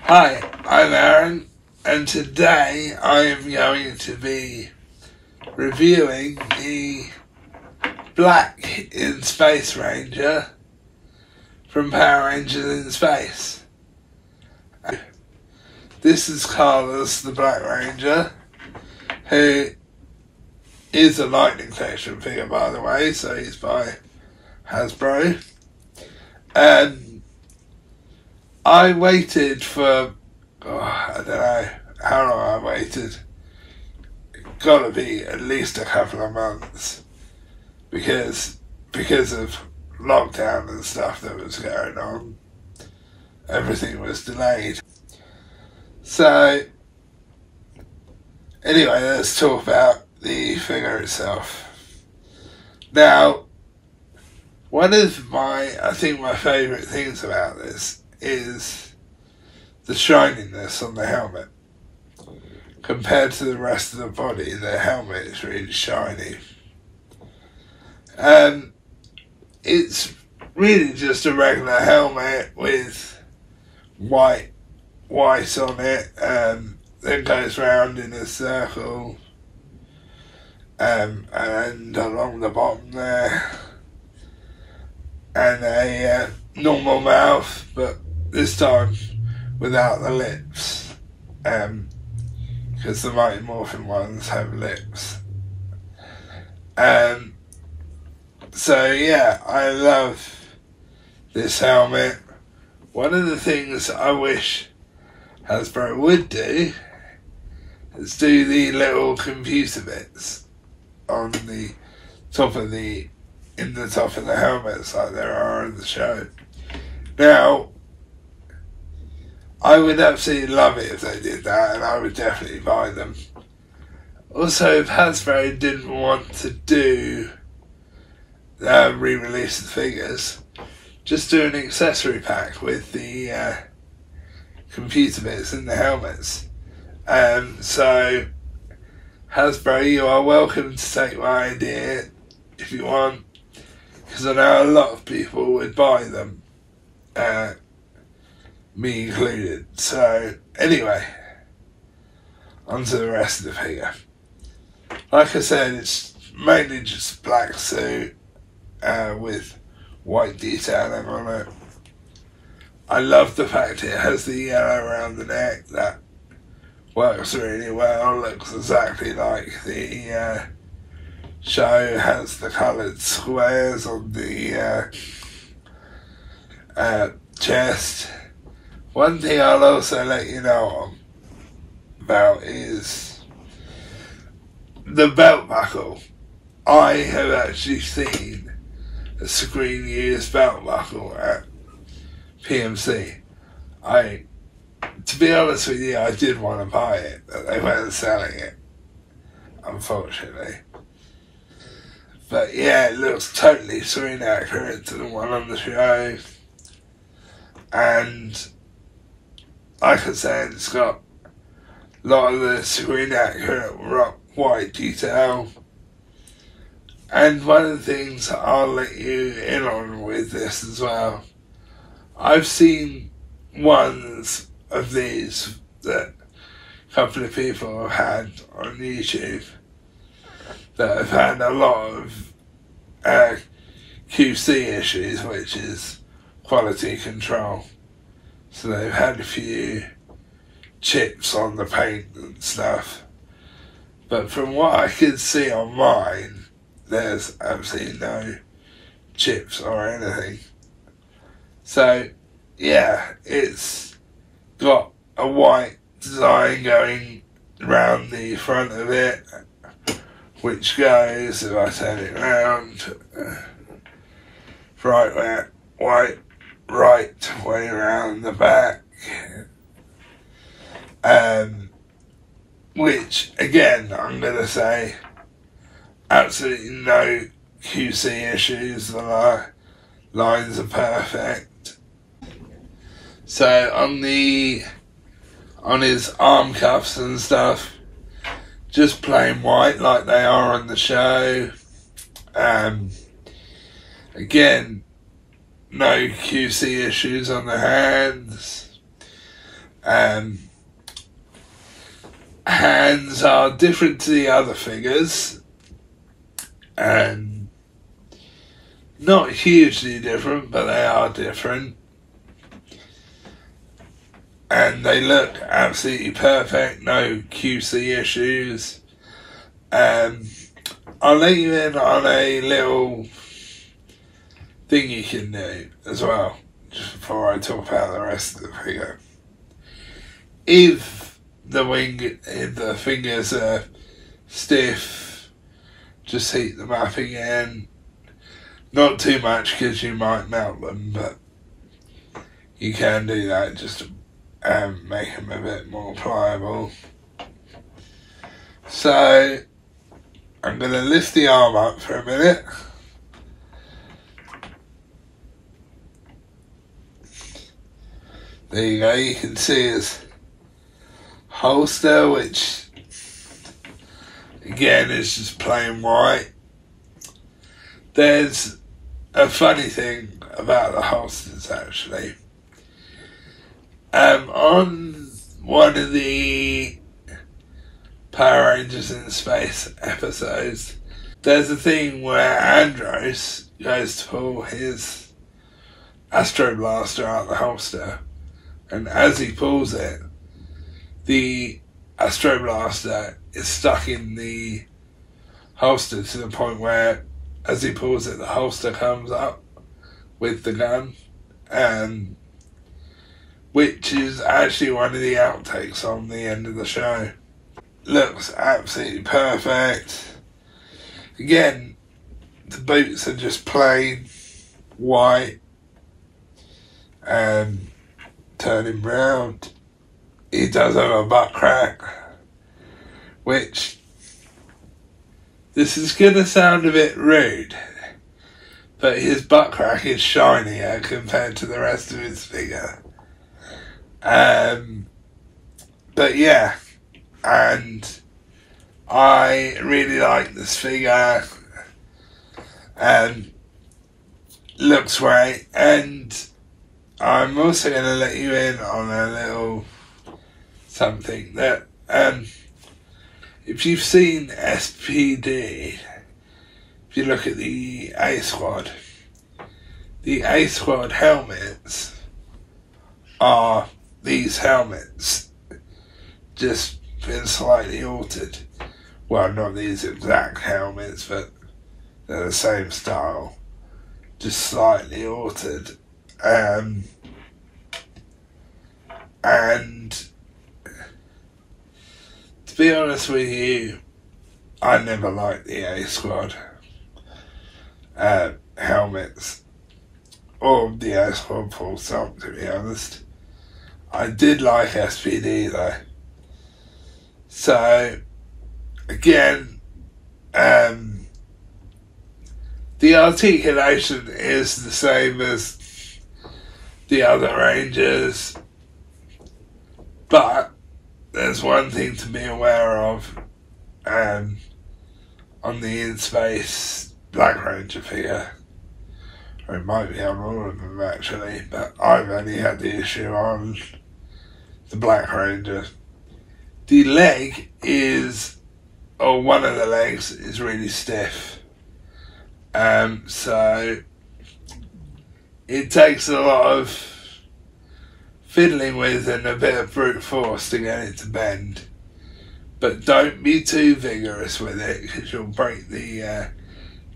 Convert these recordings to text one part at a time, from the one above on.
Hi, I'm Arran, and today I am going to be reviewing the Black in Space Ranger from Power Rangers in Space. This is Carlos the Black Ranger, who is a Lightning Collection figure, by the way, so he's by Hasbro. I waited for, I don't know how long I waited. Gotta be at least a couple of months because of lockdown and stuff that was going on. Everything was delayed. So, anyway, let's talk about the figure itself. Now, one of my favourite things about this is the shininess on the helmet. Compared to the rest of the body, the helmet is really shiny. It's really just a regular helmet with white on it, then goes round in a circle, and along the bottom there, and a normal mouth, but this time without the lips, because the Mighty Morphin ones have lips. So yeah, I love this helmet. One of the things I wish Hasbro would do is do the little computer bits on the top of the helmets like there are in the show. Now, I would absolutely love it if they did that, and I would definitely buy them. Also, if Hasbro didn't want to do re-release the figures, just do an accessory pack with the computer bits in the helmets. So, Hasbro, you are welcome to take my idea if you want, because I know a lot of people would buy them. Me included. So, anyway, on to the rest of the figure. Like I said, it's mainly just a black suit with white detailing on it. I love the fact it has the yellow around the neck. That works really well. Looks exactly like the show. Has the coloured squares on the chest. One thing I'll also let you know about is the belt buckle. I have actually seen a Sreen used belt buckle at PMC. To be honest with you, I did want to buy it, but they weren't selling it, unfortunately. But yeah, it looks totally Sreen accurate to the one on the show. And like I said, it's got a lot of the Sreen accurate white detail. And one of the things I'll let you in on with this as well, I've seen ones of these that a couple of people have had on YouTube that have had a lot of QC issues, which is quality control. So they've had a few chips on the paint and stuff. But from what I could see on mine, there's absolutely no chips or anything. So, yeah, it's got a white design going around the front of it, which goes, if I turn it around, right way around the back, which again I'm gonna say absolutely no QC issues. The lines are perfect. So on his arm cuffs and stuff, just plain white like they are on the show. Again, no QC issues on the hands. Hands are different to the other figures, and not hugely different, but they are different. And they look absolutely perfect, no QC issues. I'll let you in on a little thing you can do as well, just before I talk about the rest of the figure. If the fingers are stiff, just heat them up again. Not too much because you might melt them, but you can do that just to make them a bit more pliable. So I'm going to lift the arm up for a minute. There you go, you can see his holster, which again is just plain white. There's a funny thing about the holsters actually. On one of the Power Rangers in Space episodes, there's a thing where Andros goes to pull his Astro Blaster out of the holster, and as he pulls it, the Astro Blaster is stuck in the holster to the point where, as he pulls it, the holster comes up with the gun, which is actually one of the outtakes on the end of the show. Looks absolutely perfect. Again, the boots are just plain white and turning round. He does have a butt crack, which, this is going to sound a bit rude, but his butt crack is shinier compared to the rest of his figure. But yeah, and I really like this figure, and looks great. And I'm also going to let you in on a little something that, if you've seen SPD, if you look at the A Squad helmets are these helmets, just been slightly altered. Well, not these exact helmets, but they're the same style, just slightly altered. And to be honest with you, I never liked the A Squad helmets, or the A Squad full stop, to be honest. I did like SPD though. So, again, the articulation is the same as the other Rangers, but there's one thing to be aware of on the In Space Black Ranger figure. Or it might be on all of them actually, but I've only had the issue on the Black Ranger. The leg is, or one of the legs is really stiff. So it takes a lot of fiddling with and a bit of brute force to get it to bend. But don't be too vigorous with it, because you'll break the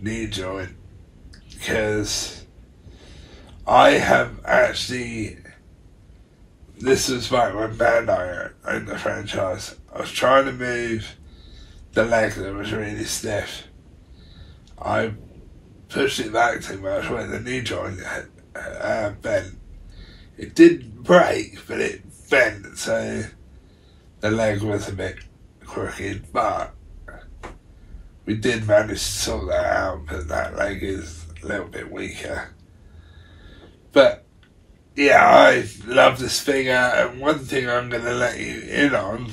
knee joint. Because I have actually, this was back when Bandai owned the franchise, I was trying to move the leg that was really stiff. I pushed it back too much where the knee joint bent. It didn't break, but it bent, so the leg was a bit crooked, but we did manage to sort that out, but that leg is a little bit weaker. But yeah, I love this figure, and one thing I'm going to let you in on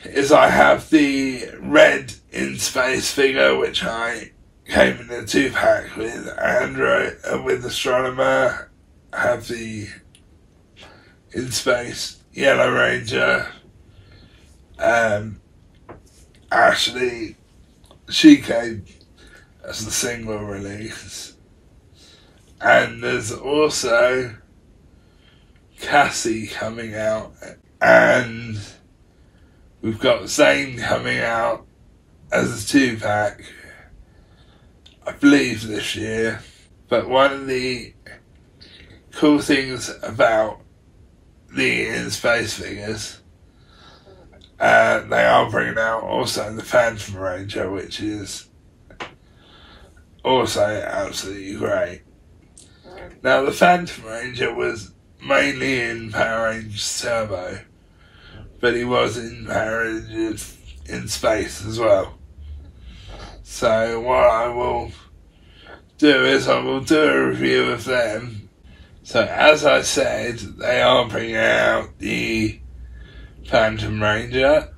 is I have the red In Space figure, which I came in a 2-pack with Android, with Astronomer. I have the in space, Yellow Ranger, Ashley, she came as the single release. And there's also Cassie coming out, and we've got Zane coming out as a 2-pack, I believe this year. But one of the cool things about the In Space figures, they are bringing out also the Phantom Ranger, which is also absolutely great. Now, the Phantom Ranger was mainly in Power Rangers Turbo, but he was in Power Rangers in Space as well. So what I will do is I will do a review of them. So as I said, they are bringing out the Phantom Ranger,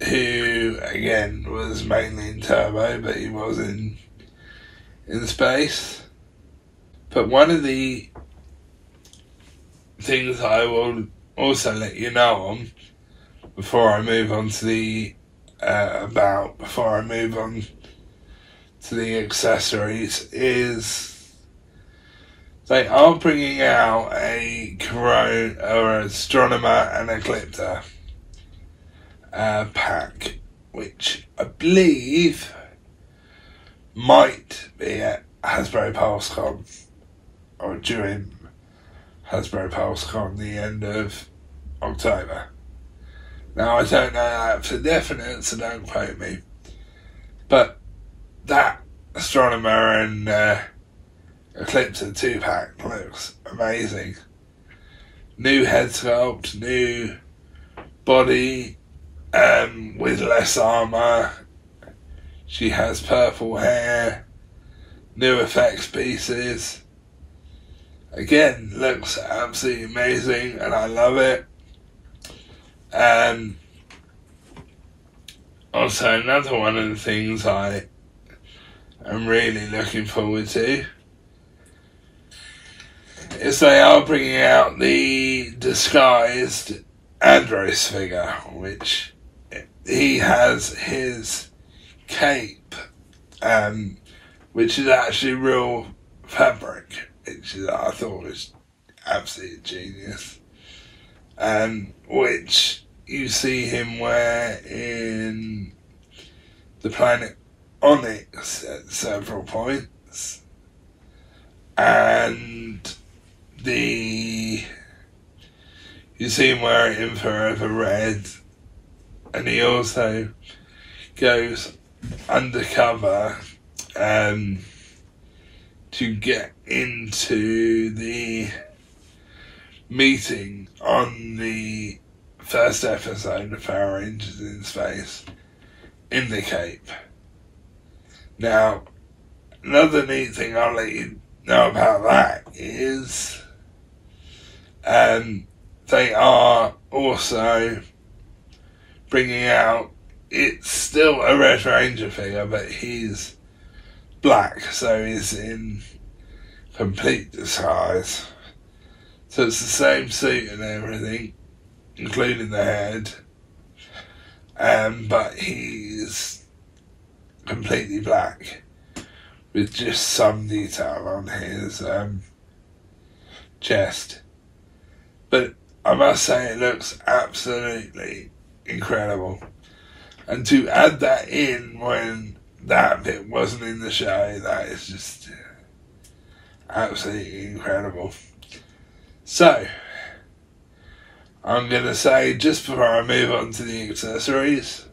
who again was mainly in Turbo, but he was in Space. But one of the things I will also let you know on before I move on to the accessories is they are bringing out a Corona or Astronomer and Ecliptor pack, which I believe might be at Hasbro PulseCon, or during Hasbro PulseCon, the end of October. Now, I don't know that for definite, so don't quote me. But that Astronomer and Ecliptor 2-pack looks amazing. New head sculpt, new body, with less armour. She has purple hair, new effects pieces. Again, looks absolutely amazing, and I love it. Also, another one of the things I am really looking forward to is they are bringing out the disguised Andros figure, which he has his cape, which is actually real fabric, which I thought was absolutely genius, which you see him wear in the planet Onyx at several points, and you see him wear it in Forever Red, and he also goes undercover to get into the meeting on the first episode of Power Rangers in Space in the Cape. Now, another neat thing I'll let you know about that is they are also bringing out, it's still a Red Ranger figure, but he's black, so he's in complete disguise. So it's the same suit and everything, including the head, but he's completely black with just some detail on his chest. But I must say, it looks absolutely incredible. And to add that in when that bit wasn't in the show, that is just absolutely incredible. So, I'm going to say, just before I move on to the accessories,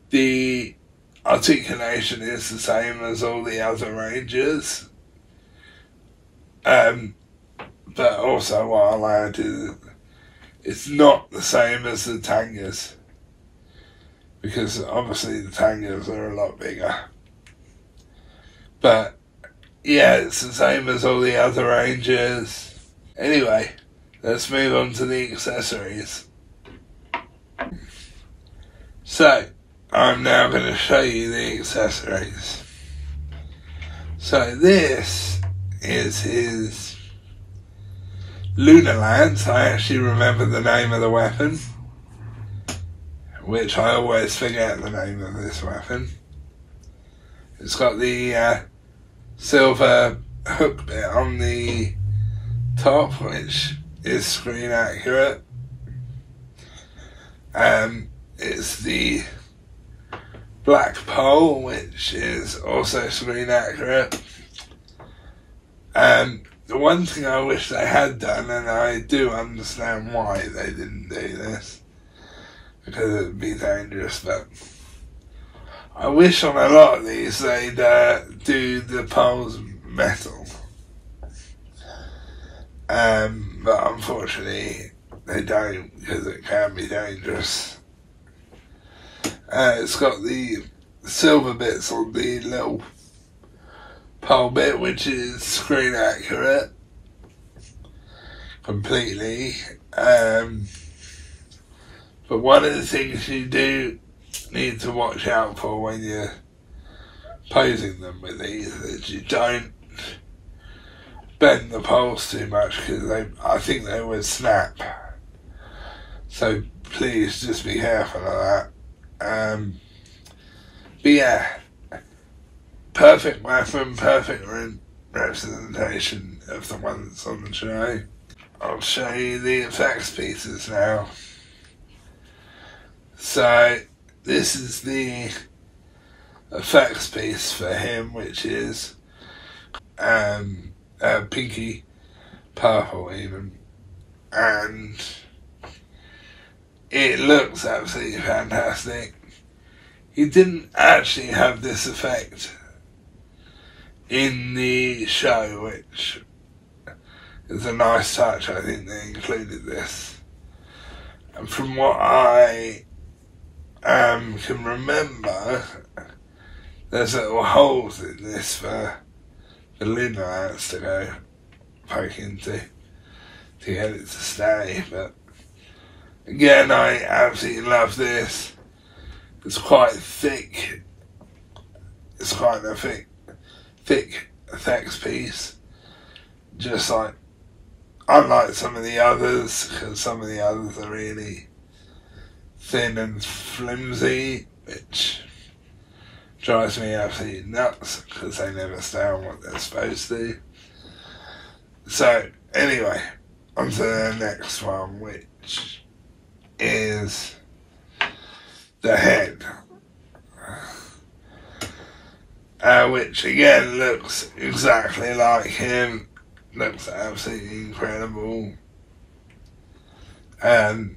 the articulation is the same as all the other Rangers. But also what I'll add is it's not the same as the Tangas, because obviously the Tangas are a lot bigger. But yeah, it's the same as all the other Rangers. Anyway, let's move on to the accessories. So, I'm now going to show you the accessories. So this is his Lunar Lance, I actually remember the name of the weapon, which I always forget the name of this weapon. It's got the silver hook bit on the top, which is screen accurate. It's the black pole, which is also screen accurate. The one thing I wish they had done, and I do understand why they didn't do this, because it would be dangerous, but I wish on a lot of these they'd do the poles metal. But unfortunately they don't, because it can be dangerous. It's got the silver bits on the little pole bit, which is screen accurate completely. But one of the things you do need to watch out for when you're posing them with these is you don't bend the poles too much, because I think they would snap. So please just be careful of that. But yeah, perfect weapon, perfect representation of the one that's on the show. I'll show you the effects pieces now. So this is the effects piece for him, which is pinky purple even, and it looks absolutely fantastic. He didn't actually have this effect in the show, which is a nice touch. I think they included this, and from what I can remember, there's little holes in this for the lunar lance to go poke into to get it to stay. But again, I absolutely love this. It's quite thick. It's quite a thick effects piece. Just like, unlike some of the others, because some of the others are really thin and flimsy, which drives me absolutely nuts, because they never stay on what they're supposed to. So anyway, on to the next one, which is the head, which again looks exactly like him. Looks absolutely incredible. Because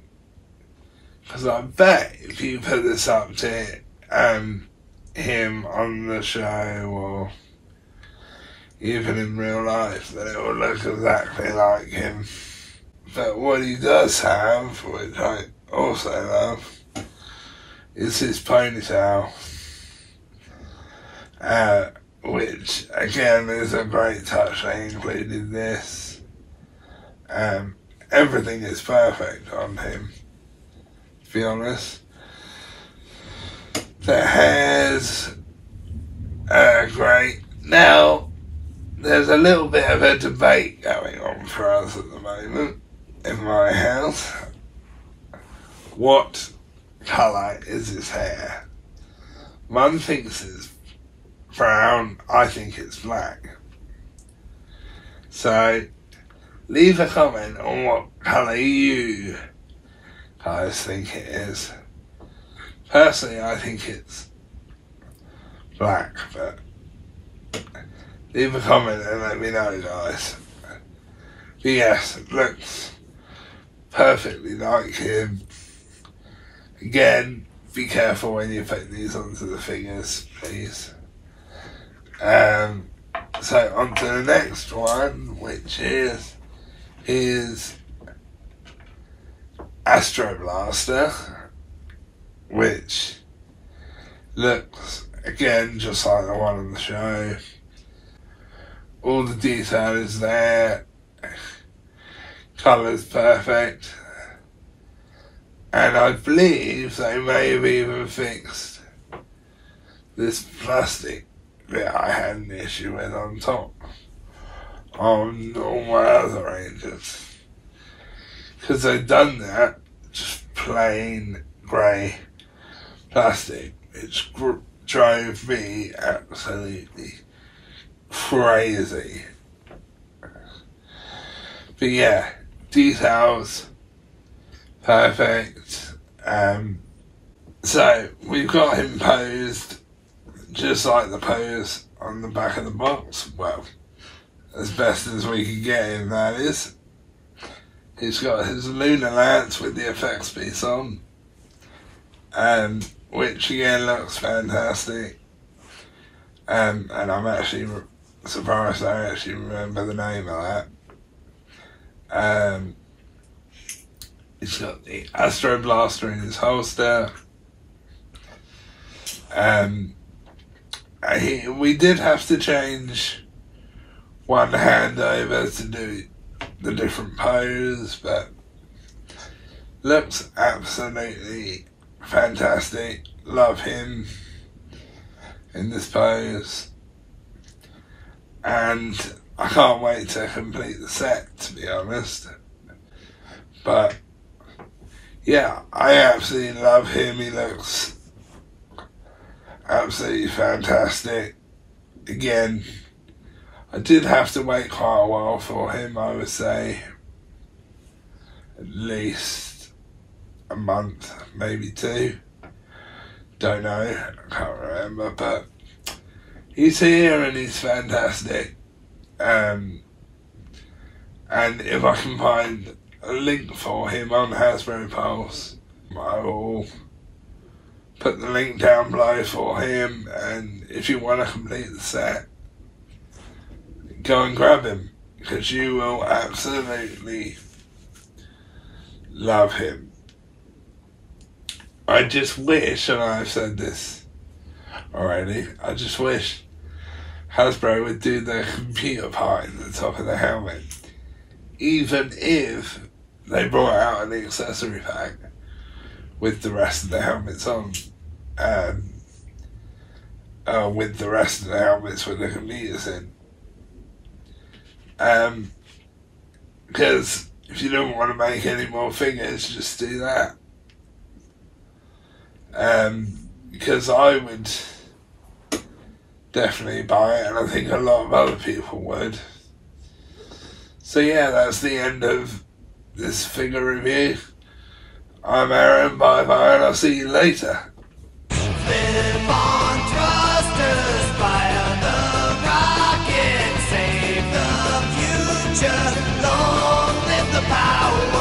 I bet if you put this up to him on the show, or even in real life, that it will look exactly like him. But what he does have, which I also love, is his ponytail, which again is a great touch. They included this. Everything is perfect on him, to be honest. The hair's great. Now, there's a little bit of a debate going on for us at the moment in my house. What colour is his hair? One thinks it's brown, I think it's black. So leave a comment on what colour you guys think it is. Personally, I think it's black, but leave a comment and let me know, guys. But yes, it looks perfectly like him. Again, be careful when you put these onto the figures, please. So on to the next one, which is his Astro Blaster, which looks again just like the one on the show. All the detail is there, colour's perfect, and I believe they may have even fixed this plastic bit I had an issue with on top on all my other ranges. because they've done that, just plain grey plastic, which drove me absolutely crazy. But yeah, details, perfect. So we've got him posed just like the pose on the back of the box. Well, as best as we can get him, that is. He's got his lunar lance with the effects piece on, which again looks fantastic. And I'm actually surprised I actually remember the name of that. He's got the Astro Blaster in his holster. We did have to change one hand over to do the different pose, but looks absolutely fantastic. Love him in this pose, and I can't wait to complete the set, to be honest. But yeah, I absolutely love him. He looks absolutely fantastic. Again, I did have to wait quite a while for him, I would say. At least a month, maybe 2. Don't know, I can't remember, but he's here and he's fantastic. And if I can find a link for him on Hasbro Pulse, I will put the link down below for him, and if you want to complete the set, go and grab him, because you will absolutely love him. I just wish, and I've said this already, I just wish Hasbro would do the computer part in the top of the helmet, even if they brought out an accessory pack with the rest of the helmets on, with the rest of the helmets with the computers in. Because if you don't want to make any more figures, just do that. Because I would definitely buy it, and I think a lot of other people would. So yeah, that's the end of this figure review. I'm Arran, bye-bye, and I'll see you later. Live on thrusters, fire the rocket, save the future, long live the power.